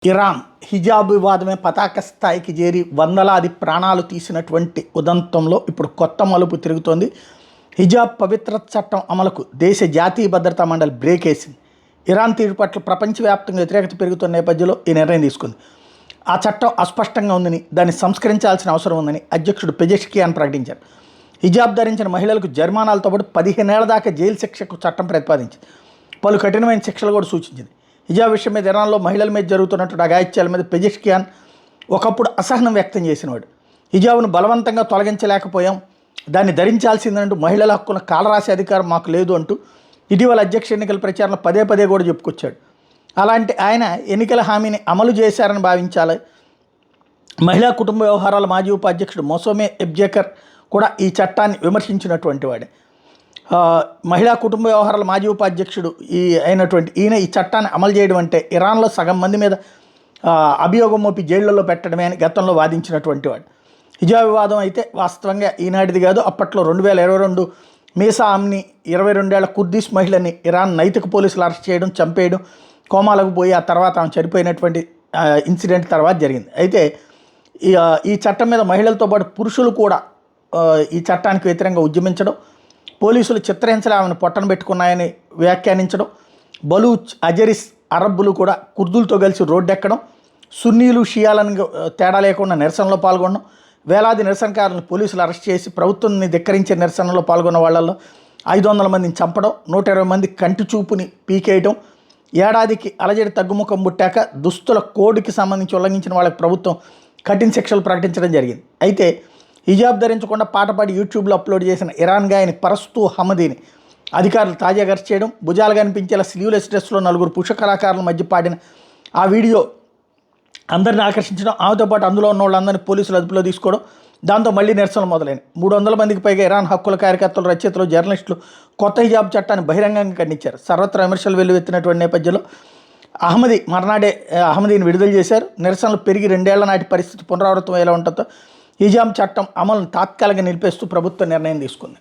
Iran హిజాబ్ వివాదమే పతాక స్థాయికి చేరి వందలాది ప్రాణాలు తీసినటువంటి ఉదంతంలో ఇప్పుడు కొత్త మలుపు తిరుగుతోంది. హిజాబ్ పవిత్రత చట్టం అమలుకు దేశ జాతీయ భద్రతా మండలి బ్రేక్ వేసింది. ఇరాన్ తీరు పట్ల ప్రపంచవ్యాప్తంగా వ్యతిరేకత పెరుగుతున్న నేపథ్యంలో ఈ నిర్ణయం తీసుకుంది. ఆ చట్టం అస్పష్టంగా ఉందని, దాన్ని సంస్కరించాల్సిన అవసరం ఉందని అధ్యక్షుడు పెజెష్కియాన్ ప్రకటించారు. హిజాబ్ ధరించిన మహిళలకు జరిమానాలతో పాటు 15 ఏళ్ల దాకా జైలు శిక్షకు చట్టం ప్రతిపాదించింది. పలు కఠినమైన శిక్షలు కూడా సూచించింది. హిజాబ్ విషయం మీద ఇరాన్లో మహిళల మీద జరుగుతున్నటువంటి అఘాయిత్యాల మీద పెజెష్కియాన్ ఒకప్పుడు అసహనం వ్యక్తం చేసినవాడు. హిజాబ్ను బలవంతంగా తొలగించలేకపోయాం, దాన్ని ధరించాల్సిందంటూ మహిళల హక్కులను కాలరాసే అధికారం మాకు లేదు అంటూ ఇటీవల అధ్యక్ష ఎన్నికల ప్రచారంలో పదే పదే కూడా చెప్పుకొచ్చాడు. అలాంటి ఆయన ఎన్నికల హామీని అమలు చేశారని భావించాలి. మహిళా కుటుంబ వ్యవహారాల మాజీ ఉపాధ్యక్షుడు మొసోమే ఎబ్జేకర్ కూడా ఈ చట్టాన్ని విమర్శించినటువంటి వాడే. మహిళా కుటుంబ వ్యవహారాల మాజీ ఉపాధ్యక్షుడు అయినటువంటి ఈయన ఈ చట్టాన్ని అమలు చేయడం అంటే ఇరాన్లో సగం మంది మీద అభియోగం మోపి జైళ్లలో పెట్టడమే అని గతంలో వాదించినటువంటి వాడు. హిజాబ్ వివాదం అయితే వాస్తవంగా ఈనాటిది కాదు. అప్పట్లో 2022 మీసా అమ్ని 22 ఏళ్ల కుర్దిష్ మహిళని ఇరాన్ నైతిక పోలీసులు అరెస్ట్ చేయడం, చంపేయడం, కోమాలకు పోయి ఆ తర్వాత ఆమె చనిపోయినటువంటి ఇన్సిడెంట్ తర్వాత జరిగింది. అయితే ఈ చట్టం మీద మహిళలతో పాటు పురుషులు కూడా ఈ చట్టానికి వ్యతిరేకంగా ఉద్యమించడం, పోలీసులు చిత్రహింసలు ఆమెను పొట్టన పెట్టుకున్నాయని వ్యాఖ్యానించడం, బలూచ్, అజరిస్ అరబ్బులు కూడా కుర్దులతో కలిసి రోడ్డెక్కడం, సున్నీలు షియాలను తేడా లేకుండా నిరసనలో పాల్గొనడం, వేలాది నిరసనకారులను పోలీసులు అరెస్ట్ చేసి ప్రభుత్వాన్ని ధిక్కరించే నిరసనలో పాల్గొన్న వాళ్ళల్లో 500 మందిని చంపడం, 120 మంది కంటి చూపుని పీకేయడం, ఏడాదికి అలజడి తగ్గుముఖం పుట్టాక దుస్తుల కోడ్కి సంబంధించి ఉల్లంఘించిన వాళ్ళకి ప్రభుత్వం కఠిన శిక్షలు ప్రకటించడం జరిగింది. అయితే హిజాబ్ ధరించకుండా పాట పాడి యూట్యూబ్లో అప్లోడ్ చేసిన ఇరాన్ గాయని పరస్తూ హమదీని అధికారులు తాజాగా అరెస్ట్ చేయడం, భుజాలు కనిపించేలా స్లీవ్లెస్ డ్రెస్లో 4 పురుష కళాకారుల మధ్య పాడిన ఆ వీడియో అందరిని ఆకర్షించడం, ఆమెతో పాటు అందులో ఉన్న వాళ్ళందరినీ పోలీసులు అదుపులో తీసుకోవడం, దాంతో మళ్లీ నిరసనలు మొదలైనవి. 300 మందికి పైగా ఇరాన్ హక్కుల కార్యకర్తలు, రచయితలు, జర్నలిస్టులు కొత్త హిజాబ్ చట్టాన్ని బహిరంగంగా ఖండించారు. సర్వత్రా విమర్శలు వెల్లువెత్తినటువంటి నేపథ్యంలో అహ్మదీని విడుదల చేశారు. నిరసనలు పెరిగి 2 ఏళ్ల నాటి పరిస్థితి పునరావృతం ఎలా ఉంటుందో హిజాబ్ చట్టం అమలును తాత్కాలికంగా నిలిపేస్తూ ప్రభుత్వం నిర్ణయం తీసుకుంది.